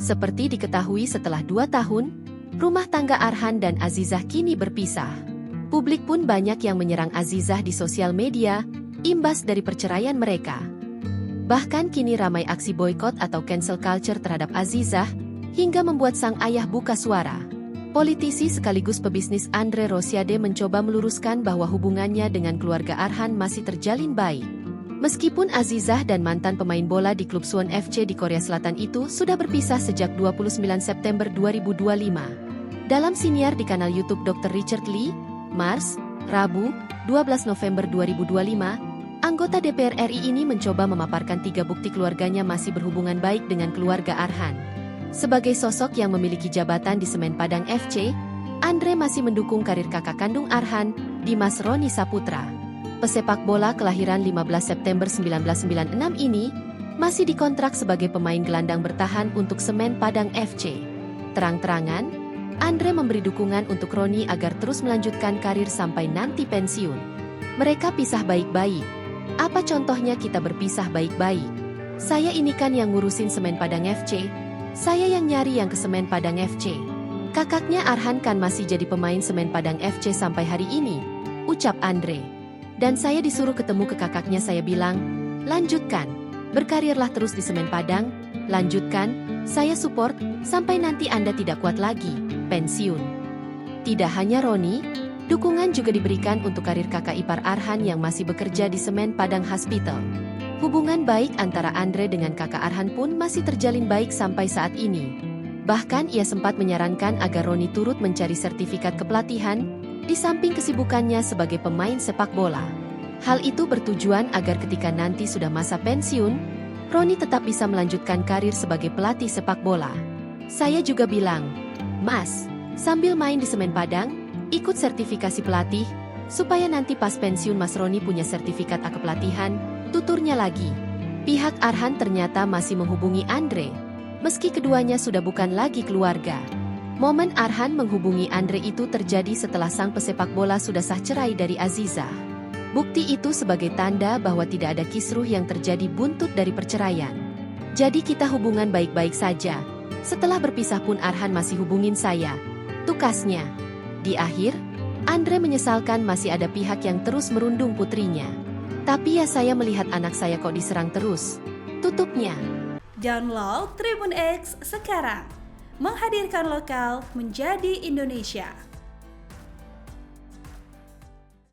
Seperti diketahui setelah 2 tahun, rumah tangga Arhan dan Azizah kini berpisah. Publik pun banyak yang menyerang Azizah di sosial media, imbas dari perceraian mereka. Bahkan kini ramai aksi boykot atau cancel culture terhadap Azizah, hingga membuat sang ayah buka suara. Politisi sekaligus pebisnis Andre Rosiade mencoba meluruskan bahwa hubungannya dengan keluarga Arhan masih terjalin baik. Meskipun Azizah dan mantan pemain bola di klub Suwon FC di Korea Selatan itu sudah berpisah sejak 29 September 2025. Dalam siniar di kanal YouTube Dr. Richard Lee, Mars, Rabu, 12 November 2025, anggota DPR RI ini mencoba memaparkan 3 bukti keluarganya masih berhubungan baik dengan keluarga Arhan. Sebagai sosok yang memiliki jabatan di Semen Padang FC, Andre masih mendukung karir kakak kandung Arhan, Dimas Roni Saputra. Pesepak bola kelahiran 15 September 1996 ini masih dikontrak sebagai pemain gelandang bertahan untuk Semen Padang FC. Terang-terangan, Andre memberi dukungan untuk Roni agar terus melanjutkan karir sampai nanti pensiun. Mereka pisah baik-baik. Apa contohnya kita berpisah baik-baik? Saya ini kan yang ngurusin Semen Padang FC. Saya yang nyari yang ke Semen Padang FC. Kakaknya Arhan kan masih jadi pemain Semen Padang FC sampai hari ini, ucap Andre. Dan saya disuruh ketemu ke kakaknya, saya bilang, lanjutkan, berkarirlah terus di Semen Padang, lanjutkan, saya support, sampai nanti Anda tidak kuat lagi, pensiun. Tidak hanya Roni, dukungan juga diberikan untuk karir kakak ipar Arhan yang masih bekerja di Semen Padang Hospital. Hubungan baik antara Andre dengan kakak Arhan pun masih terjalin baik sampai saat ini. Bahkan ia sempat menyarankan agar Roni turut mencari sertifikat kepelatihan, di samping kesibukannya sebagai pemain sepak bola. Hal itu bertujuan agar ketika nanti sudah masa pensiun, Roni tetap bisa melanjutkan karir sebagai pelatih sepak bola. Saya juga bilang, Mas, sambil main di Semen Padang, ikut sertifikasi pelatih, supaya nanti pas pensiun Mas Roni punya sertifikat kepelatihan, tuturnya lagi. Pihak Arhan ternyata masih menghubungi Andre, meski keduanya sudah bukan lagi keluarga. Momen Arhan menghubungi Andre itu terjadi setelah sang pesepak bola sudah sah cerai dari Azizah. Bukti itu sebagai tanda bahwa tidak ada kisruh yang terjadi buntut dari perceraian. Jadi kita hubungan baik-baik saja. Setelah berpisah pun Arhan masih hubungin saya, tukasnya. Di akhir, Andre menyesalkan masih ada pihak yang terus merundung putrinya. Tapi ya saya melihat anak saya kok diserang terus, tutupnya. Download Tribun X sekarang. Menghadirkan lokal menjadi Indonesia.